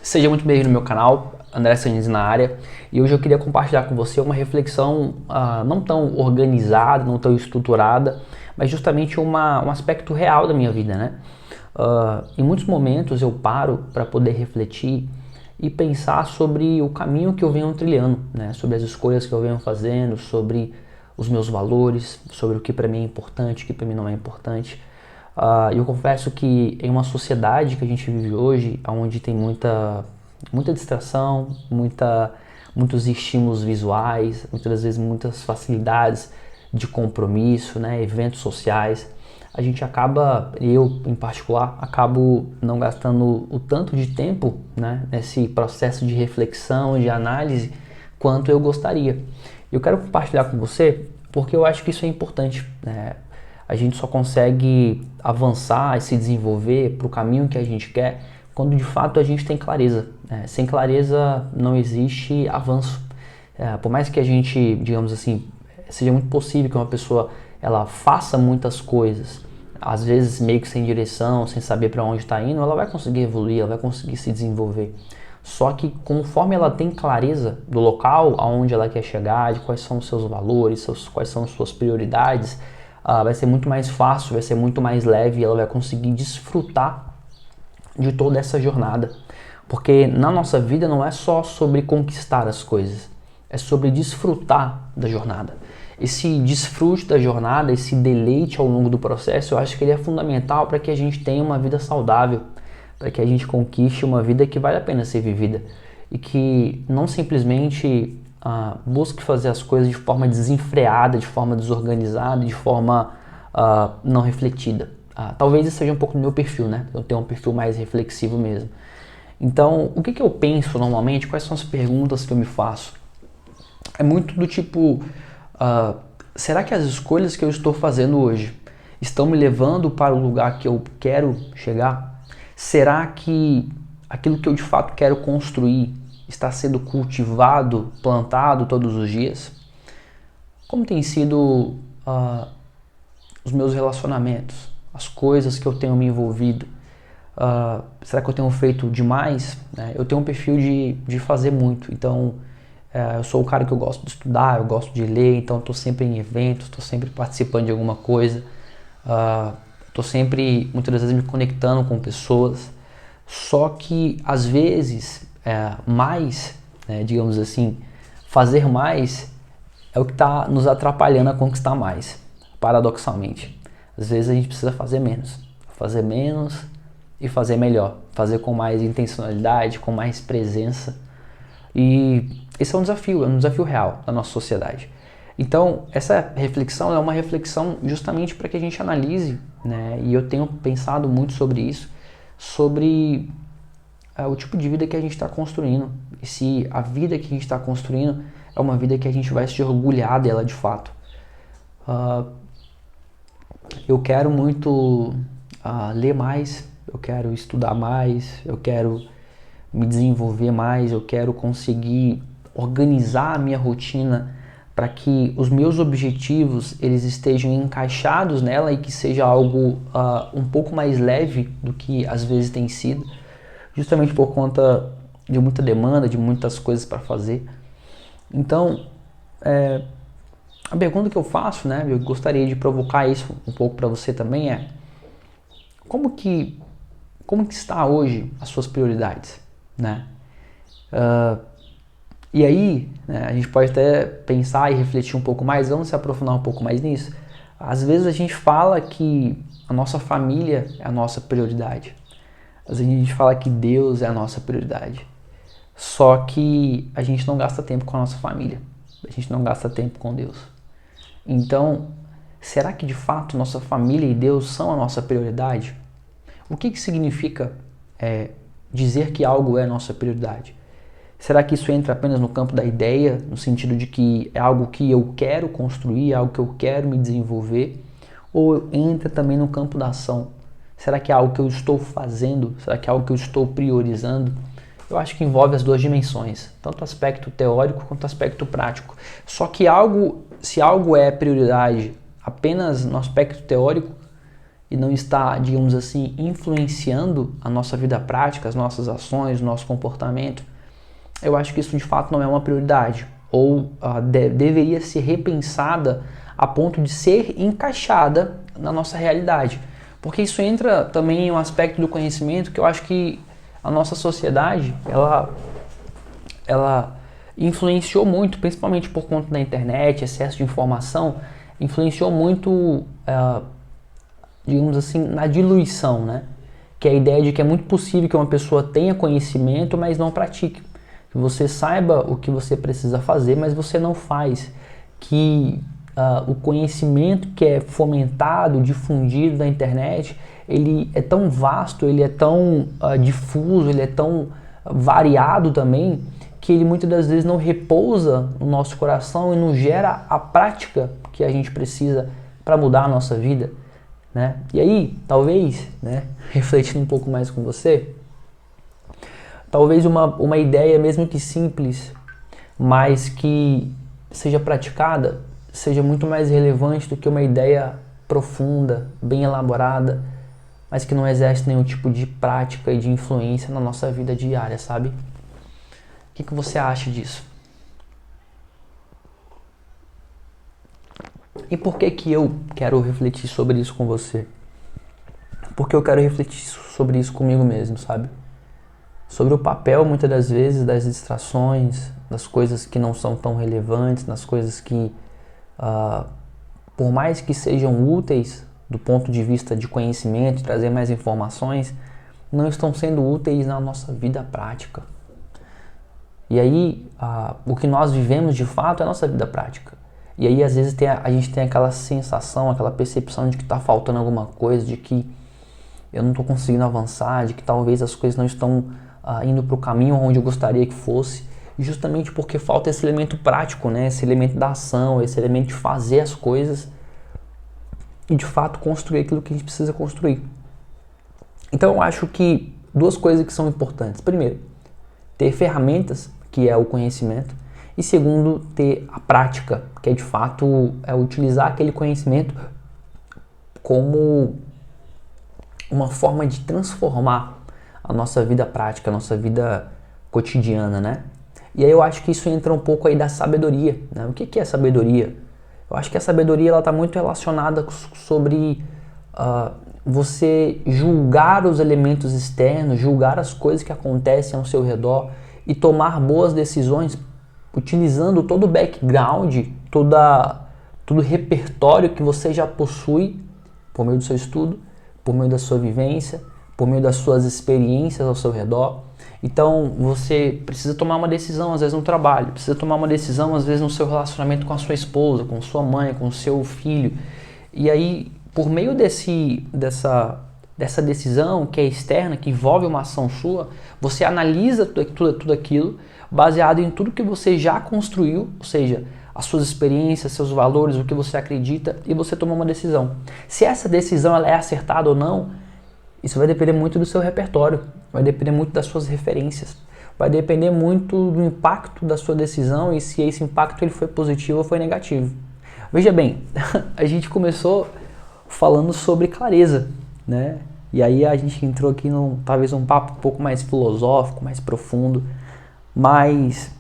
Seja muito bem-vindo no meu canal, André Sanches na área, e hoje eu queria compartilhar com você uma reflexão não tão organizada, não tão estruturada, mas justamente um aspecto real da minha vida, né? Em muitos momentos eu paro para poder refletir e pensar sobre o caminho que eu venho trilhando, né? Sobre as escolhas que eu venho fazendo, sobre os meus valores, sobre o que para mim é importante, o que para mim não é importante. Eu confesso que em uma sociedade que a gente vive hoje, onde tem muita distração, muitos estímulos visuais, muitas vezes muitas facilidades de compromisso, né, eventos sociais, a gente acaba, eu em particular, acabo não gastando o tanto de tempo, né, nesse processo de reflexão, de análise, quanto eu gostaria. Eu quero compartilhar com você porque eu acho que isso é importante, né? A gente só consegue avançar e se desenvolver para o caminho que a gente quer quando de fato a gente tem clareza. Sem clareza não existe avanço. Por mais que a gente, digamos assim, seja muito possível que uma pessoa ela faça muitas coisas, às vezes meio que sem direção, sem saber para onde está indo, ela vai conseguir evoluir, ela vai conseguir se desenvolver. Só que conforme ela tem clareza do local aonde ela quer chegar, de quais são os seus valores, quais são as suas prioridades, vai ser muito mais fácil, vai ser muito mais leve e ela vai conseguir desfrutar de toda essa jornada. Porque na nossa vida não é só sobre conquistar as coisas, é sobre desfrutar da jornada. Esse desfrute da jornada, esse deleite ao longo do processo, eu acho que ele é fundamental para que a gente tenha uma vida saudável, para que a gente conquiste uma vida que vale a pena ser vivida e que não simplesmente busque fazer as coisas de forma desenfreada, de forma desorganizada, de forma não refletida. Talvez isso seja um pouco do meu perfil, né? Eu tenho um perfil mais reflexivo mesmo. Então, o que eu penso normalmente? Quais são as perguntas que eu me faço? É muito do tipo, será que as escolhas que eu estou fazendo hoje estão me levando para o lugar que eu quero chegar? Será que aquilo que eu de fato quero construir está sendo cultivado, plantado todos os dias? Como tem sido os meus relacionamentos, as coisas que eu tenho me envolvido? Será que eu tenho feito demais? Eu tenho um perfil de fazer muito, então eu sou o cara que eu gosto de estudar, eu gosto de ler, então estou sempre em eventos, estou sempre participando de alguma coisa, estou sempre, muitas vezes, me conectando com pessoas. Só que, às vezes, mais, digamos assim, fazer mais é o que está nos atrapalhando a conquistar mais, paradoxalmente. Às vezes a gente precisa fazer menos e fazer melhor, fazer com mais intencionalidade, com mais presença. E esse é um desafio real da nossa sociedade. Então, essa reflexão é uma reflexão justamente para que a gente analise, né? E eu tenho pensado muito sobre isso, sobre o tipo de vida que a gente está construindo. E se a vida que a gente está construindo é uma vida que a gente vai se orgulhar dela de fato. Eu quero muito ler mais, eu quero estudar mais, eu quero me desenvolver mais, eu quero conseguir organizar a minha rotina para que os meus objetivos eles estejam encaixados nela e que seja algo um pouco mais leve do que às vezes tem sido, justamente por conta de muita demanda, de muitas coisas para fazer. Então, a pergunta que eu faço, né, eu gostaria de provocar isso um pouco para você também como que está hoje as suas prioridades, né? E aí, né, a gente pode até pensar e refletir um pouco mais, vamos se aprofundar um pouco mais nisso. Às vezes a gente fala que a nossa família é a nossa prioridade. Às vezes a gente fala que Deus é a nossa prioridade. Só que a gente não gasta tempo com a nossa família. A gente não gasta tempo com Deus. Então, será que de fato nossa família e Deus são a nossa prioridade? O que significa dizer que algo é nossa prioridade? Será que isso entra apenas no campo da ideia, no sentido de que é algo que eu quero construir, é algo que eu quero me desenvolver? Ou entra também no campo da ação? Será que é algo que eu estou fazendo? Será que é algo que eu estou priorizando? Eu acho que envolve as duas dimensões, tanto o aspecto teórico quanto o aspecto prático. Só que se algo é prioridade apenas no aspecto teórico, e não está, digamos assim, influenciando a nossa vida prática, as nossas ações, o nosso comportamento, eu acho que isso de fato não é uma prioridade, ou deveria ser repensada a ponto de ser encaixada na nossa realidade. Porque isso entra também em um aspecto do conhecimento que eu acho que a nossa sociedade, ela influenciou muito, principalmente por conta da internet, excesso de informação, influenciou muito, digamos assim, na diluição, né? Que é a ideia de que é muito possível que uma pessoa tenha conhecimento, mas não pratique. Que você saiba o que você precisa fazer, mas você não faz. Que o conhecimento que é fomentado, difundido na internet, ele é tão vasto, ele é tão difuso, ele é tão variado também, que ele muitas das vezes não repousa no nosso coração e não gera a prática que a gente precisa para mudar a nossa vida, né? E aí, talvez, né, refletindo um pouco mais com você, talvez uma ideia, mesmo que simples, mas que seja praticada, seja muito mais relevante do que uma ideia profunda, bem elaborada, mas que não exerce nenhum tipo de prática e de influência na nossa vida diária, sabe? O que você acha disso? E por que eu quero refletir sobre isso com você? Porque eu quero refletir sobre isso comigo mesmo, sabe? Sobre o papel, muitas das vezes, das distrações, das coisas que não são tão relevantes, das coisas que, por mais que sejam úteis do ponto de vista de conhecimento, trazer mais informações, não estão sendo úteis na nossa vida prática. E aí, o que nós vivemos de fato é a nossa vida prática. E aí, às vezes, a gente tem aquela sensação, aquela percepção de que está faltando alguma coisa, de que eu não estou conseguindo avançar, de que talvez as coisas não estão indo para o caminho onde eu gostaria que fosse, justamente porque falta esse elemento prático, né? Esse elemento da ação, esse elemento de fazer as coisas e, de fato, construir aquilo que a gente precisa construir. Então, eu acho que duas coisas que são importantes. Primeiro, ter ferramentas, que é o conhecimento, e segundo, ter a prática, que é de fato utilizar aquele conhecimento como uma forma de transformar a nossa vida prática, a nossa vida cotidiana, né? E aí eu acho que isso entra um pouco aí da sabedoria, né? O que é sabedoria? Eu acho que a sabedoria ela está muito relacionada sobre você julgar os elementos externos, julgar as coisas que acontecem ao seu redor e tomar boas decisões utilizando todo o background, todo o repertório que você já possui por meio do seu estudo, por meio da sua vivência, por meio das suas experiências ao seu redor. Então você precisa tomar uma decisão às vezes no trabalho, precisa tomar uma decisão às vezes no seu relacionamento com a sua esposa, com sua mãe, com o seu filho. E aí, por meio dessa decisão que é externa, que envolve uma ação sua, você analisa tudo aquilo baseado em tudo que você já construiu, ou seja, as suas experiências, seus valores, o que você acredita, e você toma uma decisão. Se essa decisão ela é acertada ou não, isso vai depender muito do seu repertório, vai depender muito das suas referências, vai depender muito do impacto da sua decisão e se esse impacto ele foi positivo ou foi negativo. Veja bem, a gente começou falando sobre clareza, né? E aí a gente entrou aqui talvez um papo um pouco mais filosófico, mais profundo, mas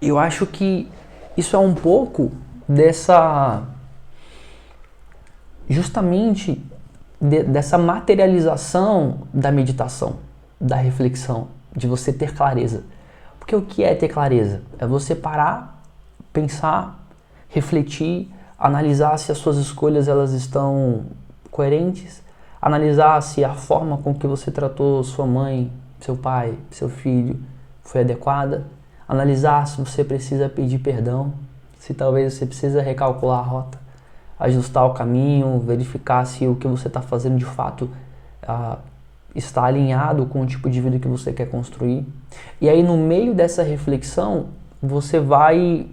eu acho que isso é um pouco justamente dessa materialização da meditação, da reflexão, de você ter clareza. Porque o que é ter clareza? É você parar, pensar, refletir, analisar se as suas escolhas elas estão coerentes, analisar se a forma com que você tratou sua mãe, seu pai, seu filho foi adequada, analisar se você precisa pedir perdão, se talvez você precisa recalcular a rota, ajustar o caminho, verificar se o que você está fazendo de fato está alinhado com o tipo de vida que você quer construir. E aí no meio dessa reflexão, você vai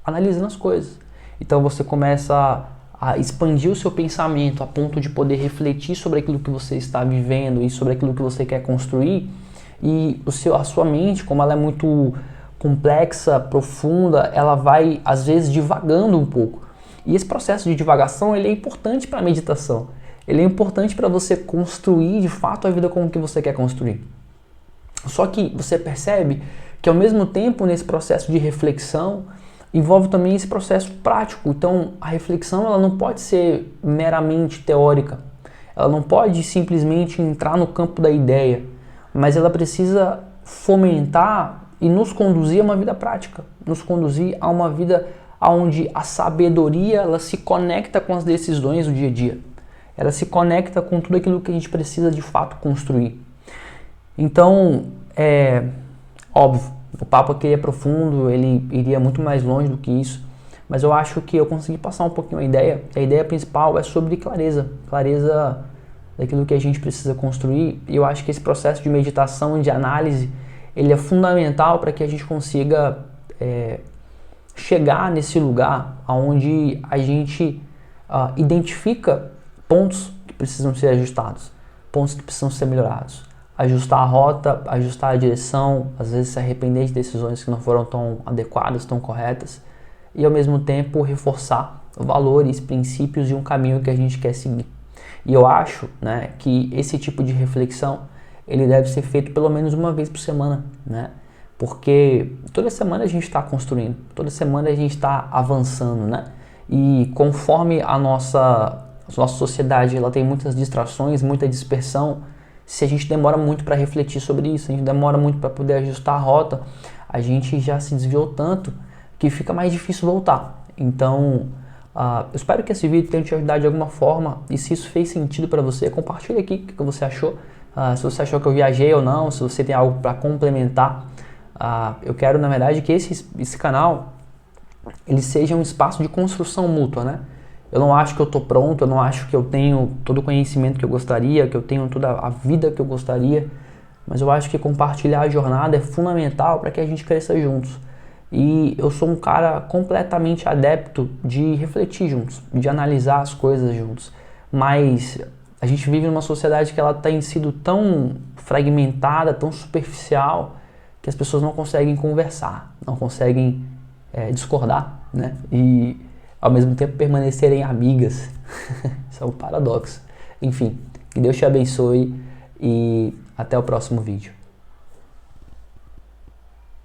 analisando as coisas. Então você começa a expandir o seu pensamento a ponto de poder refletir sobre aquilo que você está vivendo e sobre aquilo que você quer construir. E a sua mente, como ela é muito complexa, profunda, ela vai às vezes divagando um pouco. E esse processo de divagação ele é importante para a meditação. ele é importante para você construir de fato a vida como que você quer construir. Só que você percebe que ao mesmo tempo nesse processo de reflexão envolve também esse processo prático. Então a reflexão ela não pode ser meramente teórica, ela não pode simplesmente entrar no campo da ideia, mas ela precisa fomentar e nos conduzir a uma vida prática, nos conduzir a uma vida onde a sabedoria ela se conecta com as decisões do dia a dia, ela se conecta com tudo aquilo que a gente precisa de fato construir. Então, óbvio, o papo aqui é profundo, ele iria muito mais longe do que isso, mas eu acho que eu consegui passar um pouquinho a ideia. A ideia principal é sobre clareza daquilo que a gente precisa construir, e eu acho que esse processo de meditação e de análise, ele é fundamental para que a gente consiga chegar nesse lugar onde a gente identifica pontos que precisam ser ajustados, pontos que precisam ser melhorados, ajustar a rota, ajustar a direção, às vezes se arrepender de decisões que não foram tão adequadas, tão corretas, e ao mesmo tempo reforçar valores, princípios e um caminho que a gente quer seguir. E eu acho, né, que esse tipo de reflexão ele deve ser feito pelo menos uma vez por semana, né? Porque toda semana a gente está construindo, toda semana a gente está avançando, né? E conforme a nossa sociedade ela tem muitas distrações, muita dispersão, se a gente demora muito para refletir sobre isso, a gente demora muito para poder ajustar a rota, a gente já se desviou tanto que fica mais difícil voltar. Então, eu espero que esse vídeo tenha te ajudado de alguma forma, e se isso fez sentido para você, compartilha aqui o que você achou. Se você achou que eu viajei ou não, se você tem algo para complementar. Eu quero, na verdade, que esse canal ele seja um espaço de construção mútua, né? Eu não acho que eu estou pronto, eu não acho que eu tenho todo o conhecimento que eu gostaria, que eu tenho toda a vida que eu gostaria, mas eu acho que compartilhar a jornada é fundamental para que a gente cresça juntos. E eu sou um cara completamente adepto de refletir juntos, de analisar as coisas juntos, mas a gente vive numa sociedade que ela tem sido tão fragmentada, tão superficial, que as pessoas não conseguem conversar, não conseguem discordar, né? E ao mesmo tempo permanecerem amigas. Isso é um paradoxo. Enfim, que Deus te abençoe e até o próximo vídeo.